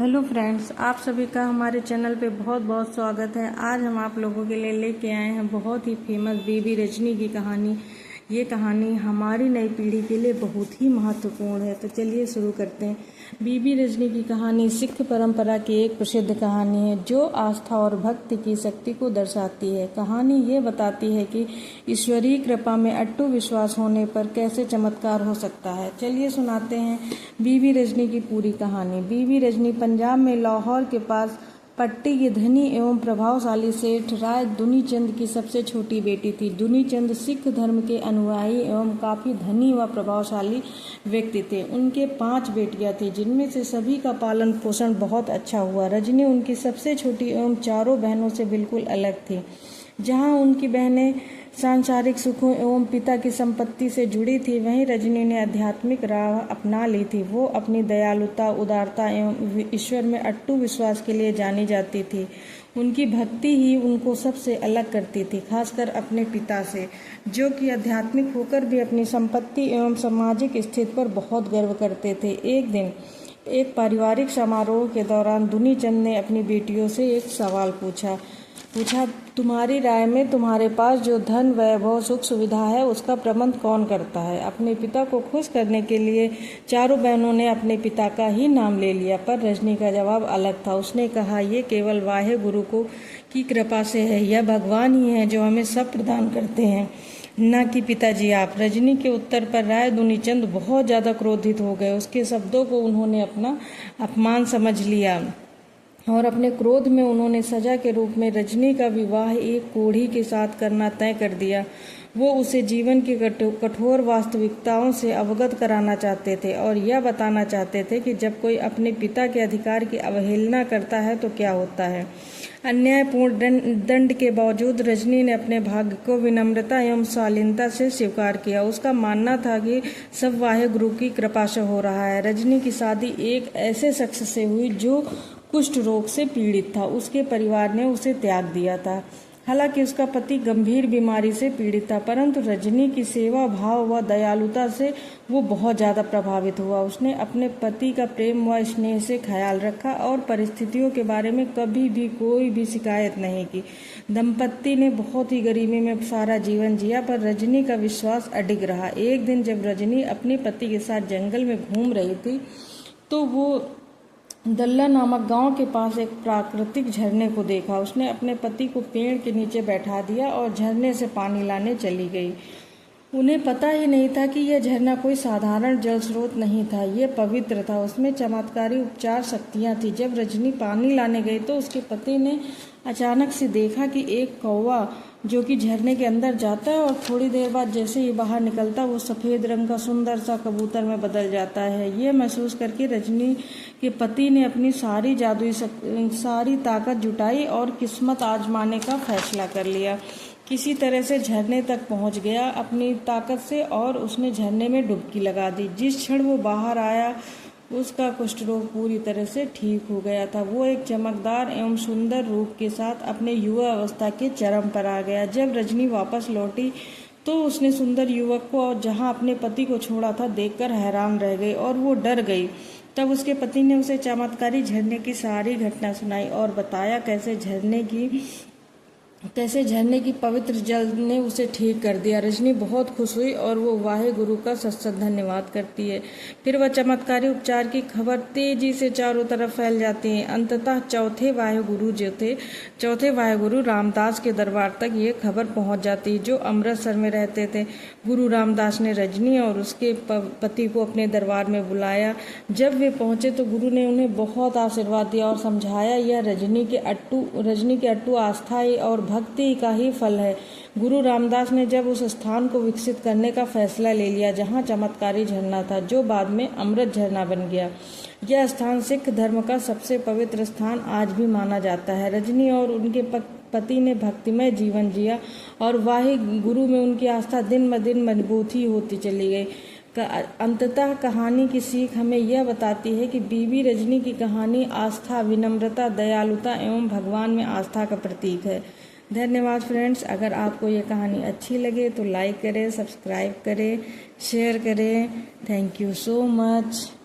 Hello friends, आप सभी का हमारे चैनल पे बहुत बहुत स्वागत है। आज हम आप लोगों के लिए लेके आए हैं बहुत ही फेमस बीबी रजनी की कहानी। ये कहानी हमारी नई पीढ़ी के लिए बहुत ही महत्वपूर्ण है। तो चलिए शुरू करते हैं। बीबी रजनी की कहानी सिख परंपरा की एक प्रसिद्ध कहानी है जो आस्था और भक्ति की शक्ति को दर्शाती है। कहानी ये बताती है कि ईश्वरीय कृपा में अटूट विश्वास होने पर कैसे चमत्कार हो सकता है। चलिए सुनाते हैं बीबी रजनी की पूरी कहानी। बीबी रजनी पंजाब में लाहौर के पास पट्टी की धनी एवं प्रभावशाली सेठ राय दुनीचंद की सबसे छोटी बेटी थी। दुनीचंद सिख धर्म के अनुयायी एवं काफी धनी व प्रभावशाली व्यक्ति थे। उनके 5 बेटियां थीं, जिनमें से सभी का पालन पोषण बहुत अच्छा हुआ। रजनी उनकी सबसे छोटी एवं चारों बहनों से बिल्कुल अलग थी। जहां उनकी बहनें सांसारिक सुखों एवं पिता की संपत्ति से जुड़ी थी, वहीं रजनी ने आध्यात्मिक राह अपना ली थी। वो अपनी दयालुता, उदारता एवं ईश्वर में अटूट विश्वास के लिए जानी जाती थी। उनकी भक्ति ही उनको सबसे अलग करती थी, खासकर अपने पिता से, जो कि आध्यात्मिक होकर भी अपनी संपत्ति एवं सामाजिक स्थिति पर बहुत गर्व करते थे। एक दिन एक पारिवारिक समारोह के दौरान दुनीचंद ने अपनी बेटियों से एक सवाल पूछा, तुम्हारी राय में तुम्हारे पास जो धन, वैभव, सुख सुविधा है, उसका प्रबंध कौन करता है? अपने पिता को खुश करने के लिए चारों बहनों ने अपने पिता का ही नाम ले लिया, पर रजनी का जवाब अलग था। उसने कहा, ये केवल वाहे गुरु को की कृपा से है। यह भगवान ही है जो हमें सब प्रदान करते हैं, न कि पिताजी आप। रजनी के उत्तर पर राय दुनीचंद बहुत ज़्यादा क्रोधित हो गए। उसके शब्दों को उन्होंने अपना अपमान समझ लिया और अपने क्रोध में उन्होंने सजा के रूप में रजनी का विवाह एक कोढ़ी के साथ करना तय कर दिया। वो उसे जीवन की कठोर वास्तविकताओं से अवगत कराना चाहते थे और यह बताना चाहते थे कि जब कोई अपने पिता के अधिकार की अवहेलना करता है तो क्या होता है। अन्यायपूर्ण दंड के बावजूद रजनी ने अपने भाग्य को विनम्रता एवं शालीनता से स्वीकार किया। उसका मानना था कि सब वाहे गुरु की कृपा से हो रहा है। रजनी की शादी एक ऐसे शख्स से हुई जो कुष्ठ रोग से पीड़ित था। उसके परिवार ने उसे त्याग दिया था। हालांकि उसका पति गंभीर बीमारी से पीड़ित था, परंतु रजनी की सेवा भाव व दयालुता से वो बहुत ज़्यादा प्रभावित हुआ। उसने अपने पति का प्रेम व स्नेह से ख्याल रखा और परिस्थितियों के बारे में कभी भी कोई भी शिकायत नहीं की। दंपत्ति ने बहुत ही गरीबी में सारा जीवन जिया, पर रजनी का विश्वास अडिग रहा। एक दिन जब रजनी अपने पति के साथ जंगल में घूम रही थी तो वो दल्ला नामक गांव के पास एक प्राकृतिक झरने को देखा। उसने अपने पति को पेड़ के नीचे बैठा दिया और झरने से पानी लाने चली गई। उन्हें पता ही नहीं था कि यह झरना कोई साधारण जल स्रोत नहीं था, यह पवित्र था। उसमें चमत्कारी उपचार शक्तियां थी। जब रजनी पानी लाने गई तो उसके पति ने अचानक से देखा कि एक कौवा जो कि झरने के अंदर जाता है और थोड़ी देर बाद जैसे ही बाहर निकलता वो सफ़ेद रंग का सुंदर सा कबूतर में बदल जाता है। ये महसूस करके रजनी के पति ने अपनी सारी ताकत जुटाई और किस्मत आजमाने का फैसला कर लिया। किसी तरह से झरने तक पहुंच गया अपनी ताकत से और उसने झरने में डुबकी लगा दी। जिस क्षण वो बाहर आया उसका कुष्ठ रोग पूरी तरह से ठीक हो गया था। वो एक चमकदार एवं सुंदर रूप के साथ अपने युवा अवस्था के चरम पर आ गया। जब रजनी वापस लौटी तो उसने सुंदर युवक को और जहां अपने पति को छोड़ा था देखकर हैरान रह गई और वो डर गई। तब उसके पति ने उसे चमत्कारी झरने की सारी घटना सुनाई और बताया कैसे झरने की पवित्र जल ने उसे ठीक कर दिया। रजनी बहुत खुश हुई और वो वाहे गुरु का सत धन्यवाद करती है। फिर वह चमत्कारी उपचार की खबर तेजी से चारों तरफ फैल जाती है। अंततः चौथे वाहे गुरु रामदास के दरबार तक ये खबर पहुंच जाती है, जो अमृतसर में रहते थे। गुरु रामदास ने रजनी और उसके पति को अपने दरबार में बुलाया। जब वे पहुंचे तो गुरु ने उन्हें बहुत आशीर्वाद दिया और समझाया, यह रजनी की अटूट आस्था और भक्ति का ही फल है। गुरु रामदास ने जब उस स्थान को विकसित करने का फैसला ले लिया जहां चमत्कारी झरना था, जो बाद में अमृत झरना बन गया। यह स्थान सिख धर्म का सबसे पवित्र स्थान आज भी माना जाता है। रजनी और उनके पति ने भक्तिमय जीवन जिया और वाहे गुरु में उनकी आस्था दिन ब दिन मजबूत ही होती चली गई। अंततः कहानी की सीख हमें यह बताती है कि बीबी रजनी की कहानी आस्था, विनम्रता, दयालुता एवं भगवान में आस्था का प्रतीक है। धन्यवाद फ्रेंड्स। अगर आपको ये कहानी अच्छी लगे तो लाइक करें, सब्सक्राइब करें, शेयर करें। Thank you so much.